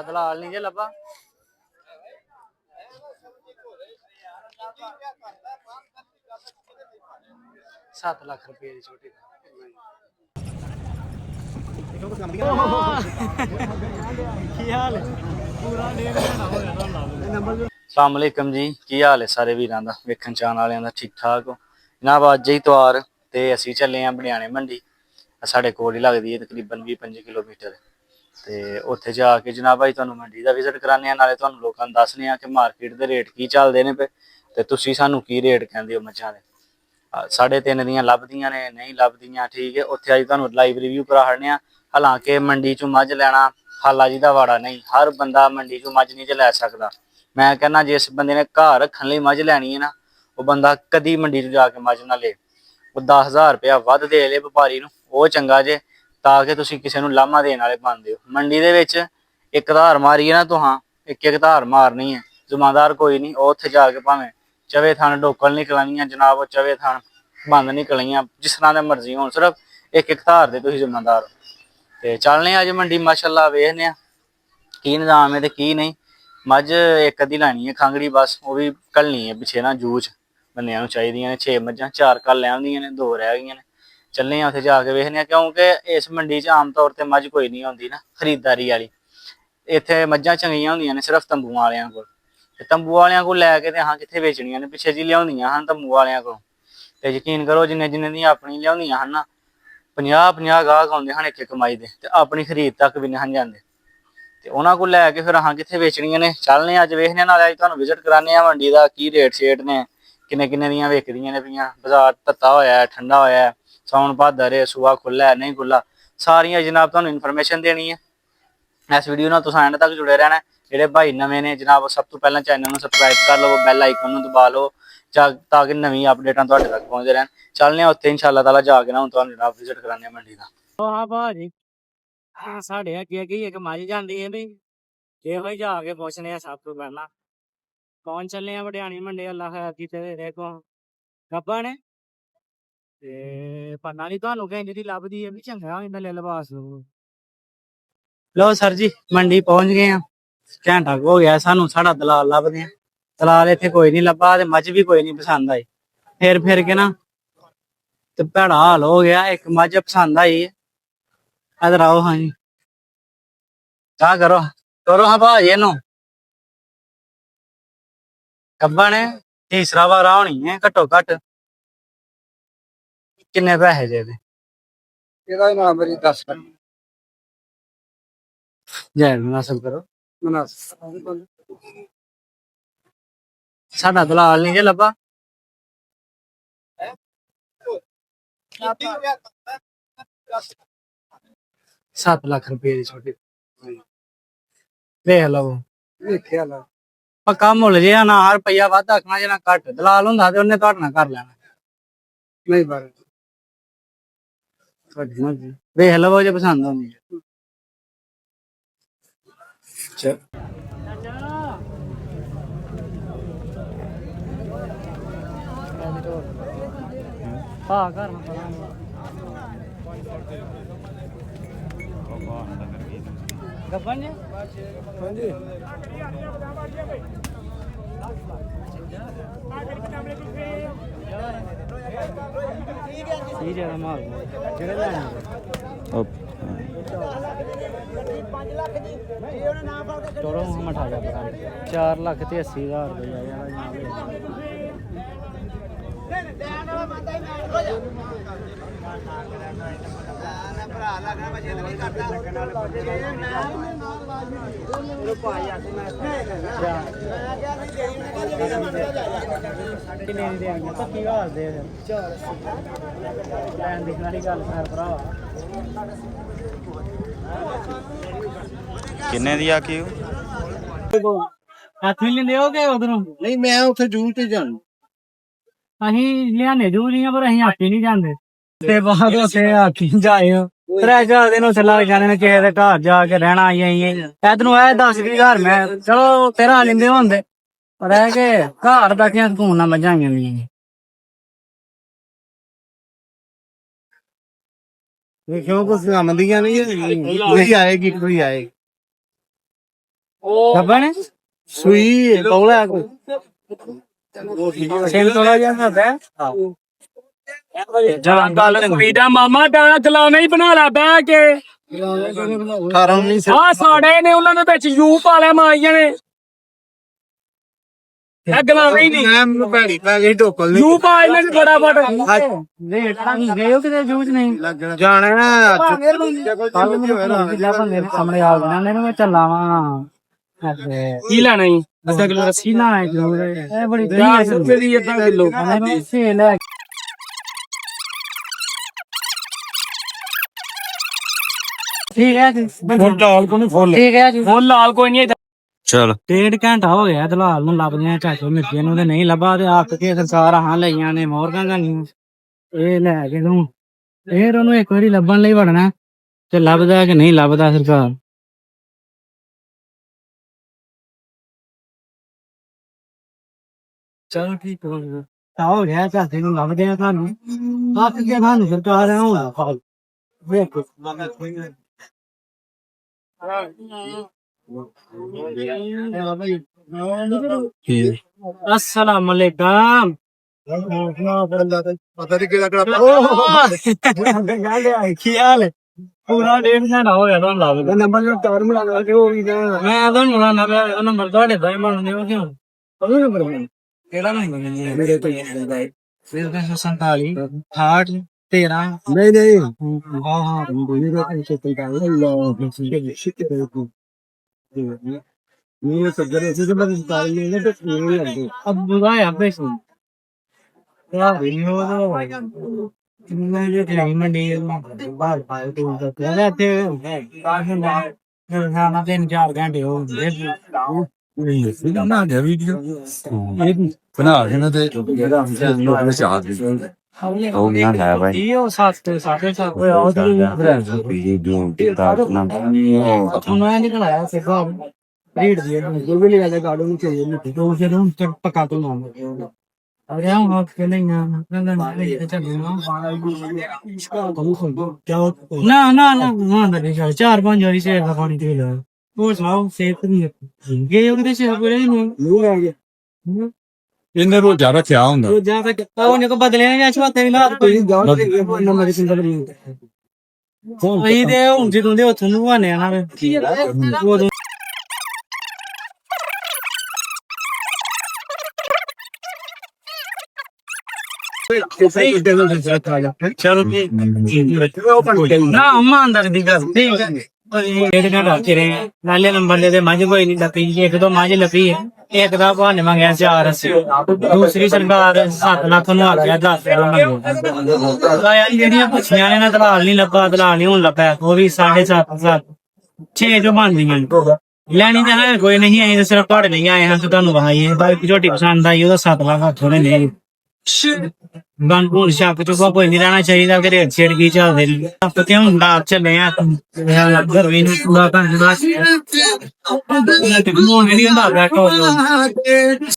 ਸਾਡਾ ਦਲਾਲ ਨਹੀਂ ਜੇ ਲੱਭਾ। 7 ਲੱਖ ਰੁਪਏ ਦੀ ਛੋਟੀ ਕੀ ਹਾਲ ਹੈ? ਪੂਰਾ ਡੇਢ ਘੰਟਾ ਹੋ ਗਿਆ ਤੁਹਾਨੂੰ। अस्सलाम वालेकुम जी, की हाल है सारे वीरां दा, वेखण चाहण वालियां दा ठीक ठाक हो जनाब। अज ही इतवार ते असीं चले हाँ बनियाने मंडी, साढ़े कोल ही लगदी है तकरीबन 20-25 किलोमीटर। ते उत्थे जाके जनाब अज तुहानूं मंडी दा विजिट कराने नाले तुहानूं लोकां नूं दस्सने आ कि मार्केट दे रेट की चलदे ने पे ते तुसीं सानूं की रेट कहंदे हो मੱਝਾਂ दे। 3.5 दियां लभदियां ने नहीं लभदियां, ठीक है। उत्थे अज तुहानूं लाइव रिव्यू करा छड्डने आ। हालांकि मंडी चों मੱਝ लैना खाला जी दा वाड़ा नहीं, हर बंदा मंडी चों मੱਝ नहीं लै सकदा। मैं कहना जिस बंदे ने घर रखने लई मੱਝ लैनी है ना, वो बंदा कदी मंडी च जाके मੱਝ ना ले। वो 10,000 रुपया वध दे ले व्यापारी नूं, वो चंगा जे ताकि तुसीं किसी नूं लामा देण वाले बनदे हो। मंडी दे विच एक धार मारिए ना तुहां, एक धार मारनी है, जमादार कोई नहीं। वो उत्थे जाके भावें चवे थन डोकल निकलनियां जनाब, चवे थन बंद निकलनियां, जिस तरह दे मर्जी होण, सिर्फ एक धार दे तुसीं जमादार हो। ते चलने अज मंडी माशाअल्लाह, वेखने आ की निजाम है ते की नहीं। मੱਝ एक अद्धी लैनी है खांगड़ी बस, वो भी घलनी है पिछे ना जूच बंदियां नूं चाहिदियां ने। 6 मੱਝਾਂ, 4 कल लैंदियां ने, 2 रह गईयां ने। चलने उत्थे जाके वेखने क्योंकि इस मंडी च आम तौर पर मੱਝ कोई नहीं होंदी ना खरीदारी वाली। इत्थे मੱਝਾਂ चंगियां होंदियां ने सिर्फ तंबू वालियां कोल, तंबू वालियां कोल लैके ते अहां कित्थे बेचणियां ने, पिछे जी लियाउंदियां हन तंबू वालियां कोल। ते यकीन करो जिन्ने जिन्ने दियां अपनी लियाउंदियां हन ना, 50-50 गाहक आउंदे हन एक कमाई दे, ते अपनी खरीद तक भी नहीं जांदे। ते उन्हां कोल लैके फिर अहां कित्थे बेचणियां ने। चलने अज वेखने नाले अज तुहानूं विजिट कराने आ मंडी दा, की रेट शेट ने, किन्ने किन्ने दियां विकदियां ने पियां। बाजार तत्ता होया है, ठंडा होया है, सौन भादर है, सूआ खुल्ला है नहीं खुल्ला, सारियां जनाब तुहानूं इन्फॉर्मेशन देनी है। इस वीडियो नाल तुसां एंड तक जुड़े रहना। जेह्ड़े भाई नवें ने जनाब, सब तो पहलां चैनल नूं सबसक्राइब कर लो, बैल आइकन नूं दबा लो ताकि नवीं अपडेटां तुहाडे तक पहुंचदे रहन। चलने उत्थे इंशाअल्लाह ताला जाके ना हुण तुहानूं जनाब विजिट कराने मंडी दा। हाँ भाजी, साढ़े अगे अगे एक मੱਝ ਜਾਂਦੀ है भी, ਇਹੋ ਹੀ ਜਾ ਕੇ ਪੁੱਛਨੇ ਆ ਸਭ ਤੋਂ ਪਹਿਲਾਂ। ਕੌਣ ਚੱਲੇ ਆ ਵਡਿਆਣੀ ਮੰਡੀ, ਅੱਲਾ ਖੈਰ ਕੀਤੇ ਦੇ ਦੇਖੋ ਗੱਬਾ ਨੇ ਤੇ ਪਤਾ ਨਹੀਂ ਤੁਹਾਨੂੰ ਕਹਿੰਦੀ ਦੀ ਲੱਭਦੀ ਹੈ ਵੀ ਚੰਗਾ ਹੋ ਜਾਂਦਾ ਲੈ ਲਿਬਾਸ ਨੂੰ। ਲੋ ਸਰ ਜੀ ਮੰਡੀ ਪਹੁੰਚ ਗਏ ਆ, ਘੰਟਾ ਹੋ ਗਿਆ ਸਾਨੂੰ, ਸਾਡਾ ਦਲਾਲ ਲੱਭਦੇ ਆ। ਦਲਾਲ ਇੱਥੇ ਕੋਈ ਨਹੀਂ ਲੱਭਾ ਤੇ ਮੱਝ ਵੀ ਕੋਈ ਨਹੀਂ ਪਸੰਦ ਆਈ। ਫਿਰ ਕੇ ਨਾ ਤੇ ਭੈੜਾ ਹਾਲ ਹੋ ਗਿਆ। ਇੱਕ ਮੱਝ ਪਸੰਦ ਆਈ ਹੈ, ਇਧਰ ਆਓ। ਹਾਂ ਜੀ क्या करो करो हाँ भाई ये नो कब्बा ने तीसरा बार होनी है घट्टो घट। किन्ने पैसे दे दे ਇਹਦਾ ਨਾਮ ਮੇਰੀ 10 ਕਰ ਜੈ ਮੁਨਾਸਬ ਕਰੋ ਮੁਨਾਸਬ। ਸਾਡਾ ਦਲਾਲ ਨਹੀਂ ਜੇ ਲੱਭਾ। 7 ਲੱਖ ਰੁਪਏ ਦੀ ਛੋਟੀ ਵੇਖ ਲਓ, ਵੇਖਿਆ ਲਾ ਪੱਕਾ ਮੁੱਲ ਜਿਹਾ ਨਾ, ਰੁਪਈਆ ਵੱਧ ਆਖਣਾ ਜੇ ਨਾ ਘੱਟ। ਦਲਾਲ ਹੁੰਦਾ ਤੇ ਉਹਨੇ ਤੁਹਾਡੇ ਨਾਲ ਕਰ ਲੈਣਾ। ਨਹੀਂ ਬਾਰੇ ਵੇਖ ਲਵੋ ਜੇ ਪਸੰਦ ਆਉਂਦੀ ਹੈ। ਹਾਂ ਘਰ ਗੱਬਨ ਜੀ ਹਾਂਜੀ ਠੀਕ ਹੈ ਮਾਲ ਜਿਹੜੇ ਲੈਣੇ ਤੋੜੋ ਮਠਾ ਜਾ 4 ਲੱਖ ਤੇ 80,000 ਰੁਪਏ किन्ने दी आखी हथ भी लेंदे हो के उधरों? नहीं मैं उसे जून ते जाना। ਅਸੀਂ ਲਿਆਣੇ ਜੂਰੀਆਂ ਪਰ ਅਸੀਂ ਆਖੀ ਨਹੀਂ ਜਾਂਦੇ ਤੇ ਬਾਅਦ ਉੱਥੇ ਆਖੀ ਜਾਇਓ 3-4 ਦਿਨ ਉੱਥੇ ਲੱਗ ਜਾਂਦੇ ਨੇ ਕਿਸੇ ਦੇ ਘਰ ਜਾ ਕੇ ਰਹਿਣਾ। ਆਈ ਤੈਨੂੰ ਇਹ 10,000 ਮੈਂ ਚਲੋ ਤੇਰਾ ਲੈਂਦੇ ਹੁੰਦੇ ਪਰ ਇਹ ਕਿ ਘਰ ਬੈਠਿਆਂ ਸਕੂਨ ਨਾਲ ਮੱਝਾਂ ਆਈਆਂ क्यों कुछ आमदियां नहीं है, कोई आएगी कोई आएगी। ਗੱਬਣ ਸੂਈ ਬੌਲਾ ਕੋ ਛੇਲ ਤੋਲਾ ਜਾਂਦਾ ਹੈ ਜਾਂ ਗੱਲ ਕੁੜੀ ਦਾ ਮਾਮਾ ਦਾਣਾ ਚਲਾਉਣਾ ਹੀ ਬਣਾ ਲਾ ਬਹਿ ਕੇ 18 19 ਆ ਸਾੜੇ ਨੇ ਉਹਨਾਂ ਦੇ ਵਿੱਚ ਯੂ ਪਾ ਲਿਆ ਮਾਈਆਂ ਨੇ ਇਹ ਗਲਾਵੇਂ ਹੀ ਨਹੀਂ ਮੈਂ ਭੈੜੀ ਪੈ ਗਈ ਢੋਕਲ ਯੂ ਪਾ ਇਹਨਾਂ ਨੇ ਫਟਾਫਟ ਰੇਟ ਤਾਂ ਗਏ ਹੋ ਕਿਤੇ ਜੂਝ ਨਹੀਂ ਜਾਣਾ ਅੱਜ ਕੱਲ ਮੈਨੂੰ ਕਿਲਾ ਬੰਦੇ ਸਾਹਮਣੇ ਆ ਗਏ ਨੇ ਮੈਂ ਚੱਲਾਵਾਂ ਕੀ ਲੈਣਾ ਜੀ ਅੱਧਾ ਕਿਲੋ ਰੱਸੀ ਨਾ ਹੈ ਜਰੂਰ ਇਹ ਬੜੀ 10 ਰੁਪਏ ਦੀ ਅੱਧਾ ਕਿਲੋ ਮੈਂ ਸੇਲ ਹੈ ਠੀਕ ਹੈ ਜੀ ਫੁੱਲ ਡਾਲ ਕੋ ਨਹੀਂ ਫੁੱਲ ਠੀਕ ਹੈ ਜੀ ਹੁਣ ਲਾਲ ਕੋਈ ਨਹੀਂ ਚਲ 1.5 ਘੰਟਾ ਹੋ ਗਿਆ ਦਲਾਲ ਨੂੰ ਲੱਭਦੇ ਆ ਚਾਚੋ ਮਿੱਠੀਆਂ ਨੂੰ ਤੇ ਨਹੀਂ ਲੱਭਾ ਤੇ ਆਪ ਕੇ ਸਰਕਾਰ ਹਾਂ ਲਈਆਂ ਨੇ ਮੋਹਰਾਂ ਗਾਂਗੀਆਂ ਇਹ ਲੈ ਕੇ ਤੂੰ ਫੇਰ ਉਹਨੂੰ ਇੱਕ ਵਾਰੀ ਲੱਭਣ ਲਈ ਵੜਨਾ ਤੇ ਲੱਭਦਾ ਕਿ ਨਹੀਂ ਲੱਭਦਾ ਸਰਕਾਰ ਚਲੋ ਠੀਕ ਹੋ ਗਿਆ ਚਾਚੇ ਨੂੰ ਲੱਭਦੇ ਆ ਤੁਹਾਨੂੰ ਆਪ ਕੇ ਤੁਹਾਨੂੰ ਸਰਕਾਰ ਆ ਹੁਣ ਵੇਖੋ अस्सलाम वालेकुम ਪਤਾ ਨਹੀਂ ਕਿਹੜਾ ਕਿਹੜਾ ਕੀ ਹਾਲ ਹੈ ਪੂਰਾ 1.5 ਘੰਟਾ ਹੋ ਗਿਆ ਤੁਹਾਨੂੰ ਲੱਭਦੇ ਨੰਬਰ ਜੋ ਟਾਰ ਮਿਲਾ ਕੇ ਉਹ ਵੀ ਮੈਂ ਤੁਹਾਨੂੰ ਬੁਲਾਣਾ ਪਿਆ ਉਹ ਨੰਬਰ ਤੁਹਾਡੇ ਦਾ ਹੀ ਬਣਦੇ ਹੋ ਕਿਉਂ ਉਹ ਨੰਬਰ ਕਿਹੜਾ ਨੰਬਰ ਮੇਰੇ ਤੋਂ 47 60 13 ਨਹੀਂ ਨਹੀਂ ਹਾਂ ਹਾਂ ਮੇਰੇ ਤੋਂ ਕਿਤੇ ਕਾ ਅੱਲਾਹ ਸ਼ੁਕਰ ये सब जरा से मैं तारी ने तो नहीं लगती अब बुलाया पैसे यार ये तो मैं ये कहीं मंडी बाहर पाए तो रहते हैं काफी ना खाना 3-4 घंटे हो गए बना दिया वीडियो बना के ना ते जेड़ा हम लोग ने चाह दी ਉਹ ਨਾ ਹੈ ਭਾਈ ਇਹ 7 ਓਏ ਉਹ ਤਾਂ वीडियो देता अपना ਤੁਹਾਨੂੰ ਇਹ ਨਿਕਲਾਇਆ ਸੀ ਬਾਬ ਰੀਡ ਦੀ ਜੋ ਵੀ ਲਿਆ ਗਾੜੋ ਨੂੰ ਚਾਹੀਏ ਨਹੀਂ तो फिर हम तक पका तो ना और यहाँ वक्त के नहीं ना ना ना ना 4-5 वाली से पानी दे लो वो सुनाओ सेहत नहीं गए हो किते से पूरे नहीं आ गया इन्हें रोज ज्यादा क्या ਹੁੰਦਾ तो जा तक ਉਹਨੇ ਕੋ ਬਦਲਿਆ ਜਾਂ ਛੋਤੇ ਵੀ ਲਾ ਤੁਸੀਂ ਜਾਓ ਨੰਬਰ ਦੀ ਸਿੰਬਲ ਨਹੀਂ ਅਸੀਂ ਤੇ ਹੁਣ ਜਦੋਂ ਦੇ ਉੱਥੋਂ ਨੂੰ ਆਨੇ ਆ ਨਾ ਉਹ ਚਲੋ ਨਾ ਇਮਾਨਦਾਰ ਦੀ ਗੱਲ ਠੀਕ ਹੈ ਇਹ ਘੰਟਾ ਚਿਰੇ ਨਾਲੇ ਨੰਬਰ ਦੇ ਤੇ ਮੱਝ ਕੋਈ ਨਹੀਂ ਲੱਪੀ ਇੱਕ ਦੋ ਮੱਝ ਲੱਪੀ ਹੈ ਇੱਕ ਦਾ ਬਹਾਨੇ ਮੰਗਿਆ 480 ਦੂਸਰੀ ਸਰਕਾਰ 7 ਲੱਖ ਨੂੰ ਆ ਗਿਆ 10 ਯਾਰ ਜਿਹੜੀਆਂ ਪੁੱਛੀਆਂ ਨੇ ਨਾ ਦਲਾਲ ਨਹੀਂ ਲੱਭਾ ਦਲਾਲ ਨਹੀਂ ਹੁਣ ਲੱਭਾ ਉਹ ਵੀ 7.5 6 ਜੋ ਬਣਦੀਆਂ ਲੈਣੀ ਤਾਂ ਹੈ ਕੋਈ ਨਹੀਂ ਆਏ ਸਿਰਫ ਤੁਹਾਡੇ ਨਹੀਂ ਆਏ ਹਾਂ ਤੁਹਾਨੂੰ ਵਹਾਈਏ ਬਾਕੀ ਝੋਟੀ ਪਸੰਦ ਆਈ ਉਹਦਾ 7 ਲੱਖ ਥੋੜੇ ਨੇ ਬੰਪੂਰ ਸ਼ਾਪ ਤੋਂ ਕੋਈ ਨਹੀਂ ਰਹਿਣਾ ਚਾਹੀਦਾ ਕਿ ਰੇਟ ਛੇੜ ਗਈ ਚੱਲਦੇ ਆਪਾਂ ਕਿਉਂ ਹੁੰਦਾ ਚੱਲੇ ਆ ਘਰ ਵੀ ਨੂੰ ਪੂਰਾ ਕਰ ਦਿੰਦਾ ਸੀ ਤੇ ਨਹੀਂ ਹੁੰਦਾ ਬੈਠੋ